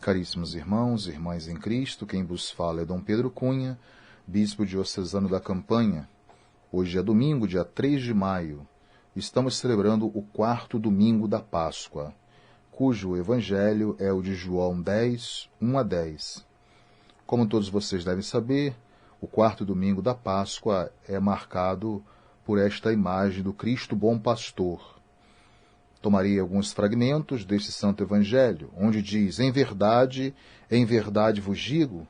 Caríssimos irmãos e irmãs em Cristo, quem vos fala é Dom Pedro Cunha, bispo diocesano da Campanha. Hoje é domingo, dia 3 de maio. Estamos celebrando o quarto domingo da Páscoa, cujo evangelho é o de João 10, 1 a 10. Como todos vocês devem saber, o quarto domingo da Páscoa é marcado por esta imagem do Cristo Bom Pastor. Tomarei alguns fragmentos deste santo evangelho, onde diz: em verdade vos digo,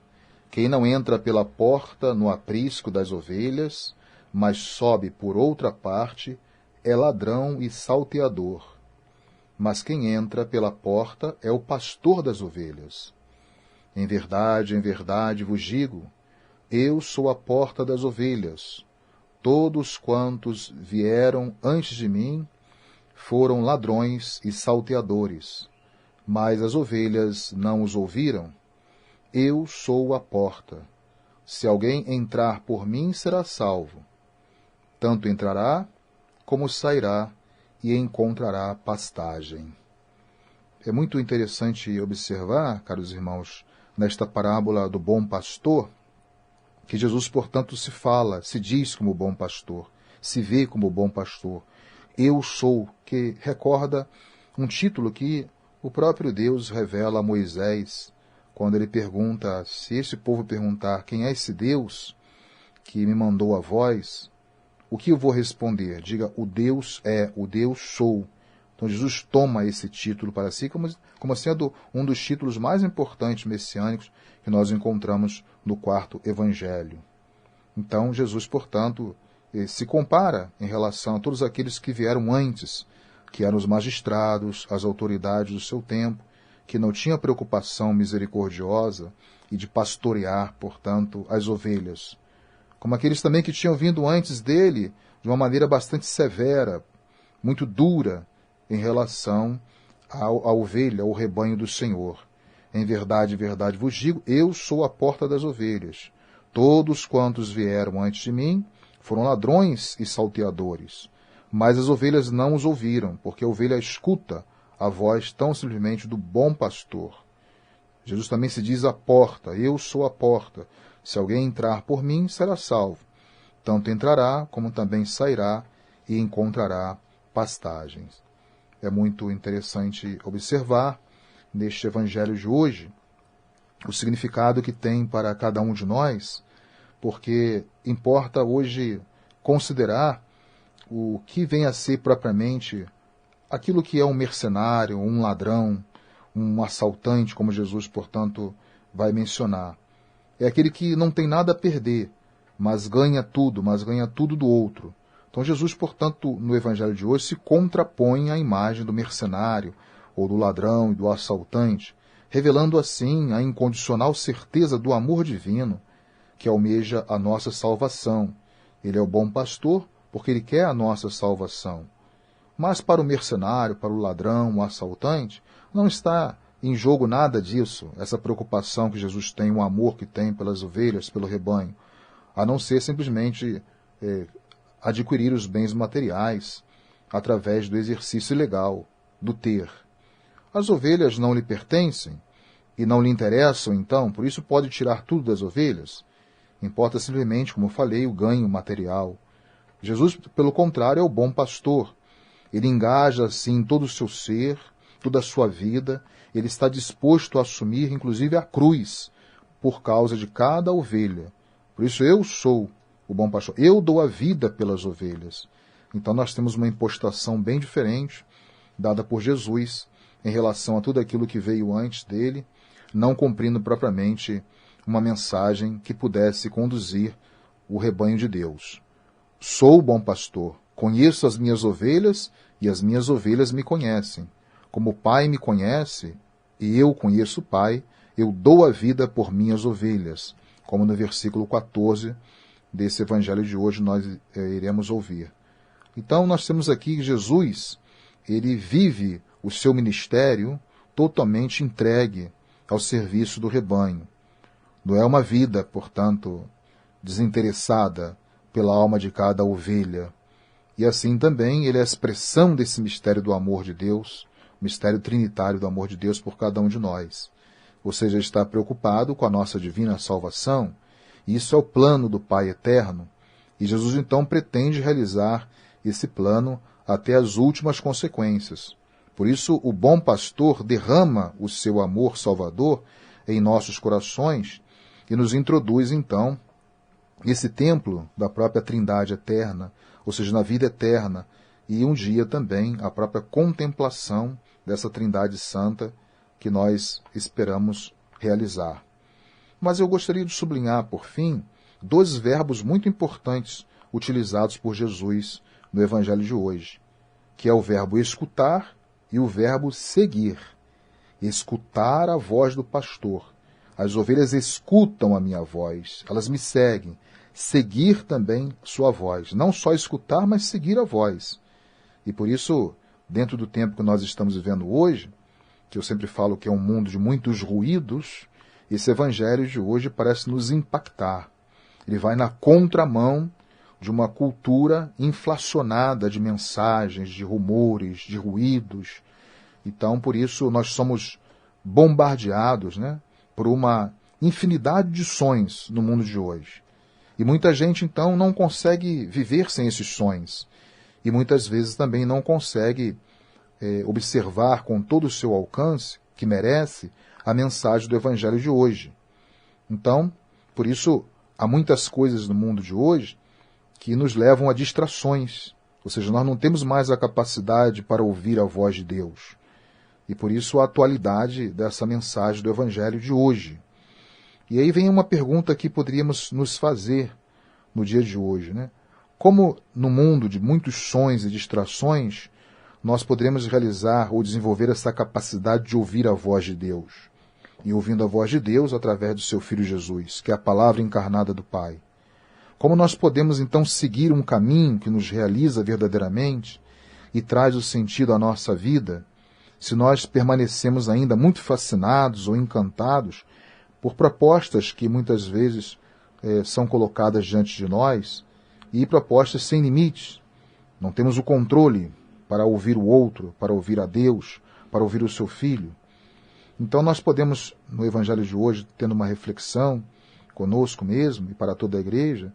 quem não entra pela porta no aprisco das ovelhas, mas sobe por outra parte, é ladrão e salteador. Mas quem entra pela porta é o pastor das ovelhas. Em verdade vos digo, eu sou a porta das ovelhas. Todos quantos vieram antes de mim foram ladrões e salteadores, mas as ovelhas não os ouviram. Eu sou a porta. Se alguém entrar por mim, será salvo. Tanto entrará, como sairá, e encontrará pastagem. É muito interessante observar, caros irmãos, nesta parábola do bom pastor, que Jesus, portanto, se diz como bom pastor, se vê como bom pastor. Eu sou, que recorda um título que o próprio Deus revela a Moisés, quando ele pergunta, se esse povo perguntar quem é esse Deus que me mandou a voz, o que eu vou responder? Diga, o Deus sou. Então Jesus toma esse título para si como sendo um dos títulos mais importantes messiânicos que nós encontramos no quarto evangelho. Então Jesus, portanto, se compara em relação a todos aqueles que vieram antes, que eram os magistrados, as autoridades do seu tempo, que não tinham preocupação misericordiosa e de pastorear, portanto, as ovelhas. Como aqueles também que tinham vindo antes dele de uma maneira bastante severa, muito dura, em relação à ovelha, ao rebanho do Senhor. Em verdade vos digo, eu sou a porta das ovelhas. Todos quantos vieram antes de mim foram ladrões e salteadores, mas as ovelhas não os ouviram, porque a ovelha escuta a voz tão simplesmente do bom pastor. Jesus também se diz a porta, eu sou a porta. Se alguém entrar por mim, será salvo. Tanto entrará, como também sairá e encontrará pastagens. É muito interessante observar, neste evangelho de hoje, o significado que tem para cada um de nós, porque importa hoje considerar o que vem a ser propriamente aquilo que é um mercenário, um ladrão, um assaltante, como Jesus, portanto, vai mencionar. É aquele que não tem nada a perder, mas ganha tudo do outro. Então Jesus, portanto, no evangelho de hoje, se contrapõe à imagem do mercenário, ou do ladrão e do assaltante, revelando assim a incondicional certeza do amor divino, que almeja a nossa salvação. Ele é o bom pastor porque ele quer a nossa salvação. Mas para o mercenário, para o ladrão, o assaltante, não está em jogo nada disso, essa preocupação que Jesus tem, o amor que tem pelas ovelhas, pelo rebanho, a não ser simplesmente adquirir os bens materiais através do exercício legal, do ter. As ovelhas não lhe pertencem e não lhe interessam, então, por isso pode tirar tudo das ovelhas. Importa simplesmente, como eu falei, o ganho material. Jesus, pelo contrário, é o bom pastor. Ele engaja, assim, todo o seu ser, toda a sua vida. Ele está disposto a assumir, inclusive, a cruz, por causa de cada ovelha. Por isso, eu sou o bom pastor. Eu dou a vida pelas ovelhas. Então, nós temos uma impostação bem diferente, dada por Jesus, em relação a tudo aquilo que veio antes dele, não cumprindo propriamente uma mensagem que pudesse conduzir o rebanho de Deus. Sou o bom pastor, conheço as minhas ovelhas e as minhas ovelhas me conhecem. Como o Pai me conhece e eu conheço o Pai, eu dou a vida por minhas ovelhas, como no versículo 14 desse evangelho de hoje nós iremos ouvir. Então nós temos aqui Jesus, ele vive o seu ministério totalmente entregue ao serviço do rebanho. Não é uma vida, portanto, desinteressada pela alma de cada ovelha. E assim também ele é a expressão desse mistério do amor de Deus, o mistério trinitário do amor de Deus por cada um de nós. ou seja, está preocupado com a nossa divina salvação. E isso é o plano do Pai eterno. E Jesus então pretende realizar esse plano até as últimas consequências. Por isso, o bom pastor derrama o seu amor salvador em nossos corações e nos introduz, então, esse templo da própria Trindade eterna, ou seja, na vida eterna, e um dia também a própria contemplação dessa Trindade Santa que nós esperamos realizar. Mas eu gostaria de sublinhar, por fim, dois verbos muito importantes utilizados por Jesus no Evangelho de hoje, que é o verbo escutar e o verbo seguir. Escutar a voz do pastor. As ovelhas escutam a minha voz, elas me seguem. Seguir também sua voz. Não só escutar, mas seguir a voz. E por isso, dentro do tempo que nós estamos vivendo hoje, que eu sempre falo que é um mundo de muitos ruídos, esse evangelho de hoje parece nos impactar. Ele vai na contramão de uma cultura inflacionada de mensagens, de rumores, de ruídos. Então, por isso, nós somos bombardeados, por uma infinidade de sons no mundo de hoje. E muita gente, então, não consegue viver sem esses sons. E muitas vezes também não consegue observar com todo o seu alcance, que merece, a mensagem do Evangelho de hoje. Então, por isso, há muitas coisas no mundo de hoje que nos levam a distrações. Ou seja, nós não temos mais a capacidade para ouvir a voz de Deus. E por isso a atualidade dessa mensagem do Evangelho de hoje. E aí vem uma pergunta que poderíamos nos fazer no dia de hoje, Como no mundo de muitos sons e distrações, nós poderemos realizar ou desenvolver essa capacidade de ouvir a voz de Deus? E ouvindo a voz de Deus através do seu Filho Jesus, que é a palavra encarnada do Pai. Como nós podemos então seguir um caminho que nos realiza verdadeiramente e traz o sentido à nossa vida, se nós permanecemos ainda muito fascinados ou encantados por propostas que muitas vezes são colocadas diante de nós, e propostas sem limites. Não temos o controle para ouvir o outro, para ouvir a Deus, para ouvir o seu Filho. Então nós podemos, no Evangelho de hoje, tendo uma reflexão conosco mesmo e para toda a igreja,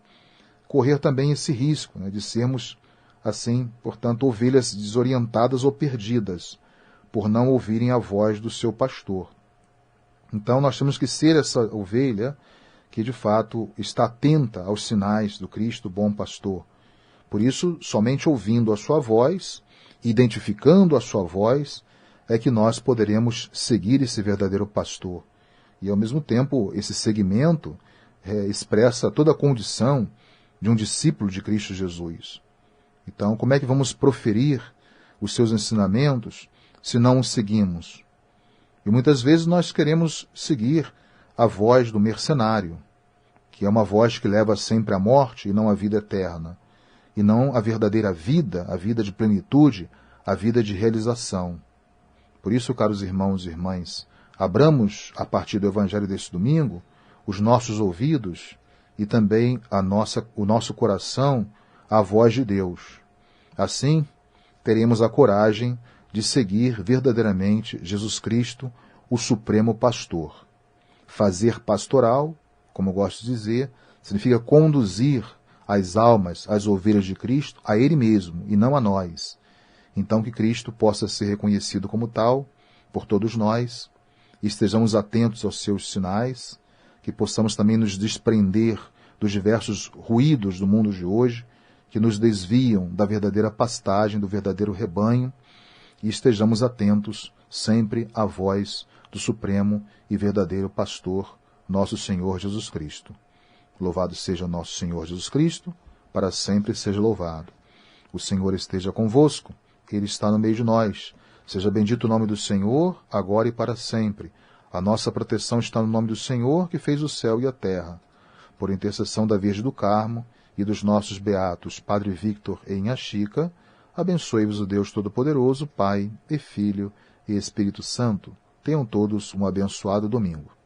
correr também esse risco, de sermos, assim, portanto, ovelhas desorientadas ou perdidas, por não ouvirem a voz do seu pastor. Então nós temos que ser essa ovelha que, de fato, está atenta aos sinais do Cristo, bom pastor. Por isso, somente ouvindo a sua voz, identificando a sua voz, é que nós poderemos seguir esse verdadeiro pastor. E, ao mesmo tempo, esse seguimento expressa toda a condição de um discípulo de Cristo Jesus. Então, como é que vamos proferir os seus ensinamentos se não os seguimos? E muitas vezes nós queremos seguir a voz do mercenário, que é uma voz que leva sempre à morte e não à vida eterna, e não a verdadeira vida, a vida de plenitude, a vida de realização. Por isso, caros irmãos e irmãs, abramos, a partir do Evangelho desse domingo, os nossos ouvidos e também o nosso coração à voz de Deus. Assim, teremos a coragem de seguir verdadeiramente Jesus Cristo, o Supremo Pastor. Fazer pastoral, como eu gosto de dizer, significa conduzir as almas, as ovelhas de Cristo, a Ele mesmo e não a nós. Então que Cristo possa ser reconhecido como tal por todos nós, e estejamos atentos aos seus sinais, que possamos também nos desprender dos diversos ruídos do mundo de hoje, que nos desviam da verdadeira pastagem, do verdadeiro rebanho, e estejamos atentos sempre à voz do Supremo e verdadeiro Pastor, nosso Senhor Jesus Cristo. Louvado seja nosso Senhor Jesus Cristo, para sempre seja louvado. O Senhor esteja convosco, Ele está no meio de nós. Seja bendito o nome do Senhor, agora e para sempre. A nossa proteção está no nome do Senhor, que fez o céu e a terra. Por intercessão da Virgem do Carmo e dos nossos beatos Padre Victor e Inha Chica, abençoe-vos o Deus Todo-Poderoso, Pai e Filho e Espírito Santo. Tenham todos um abençoado domingo.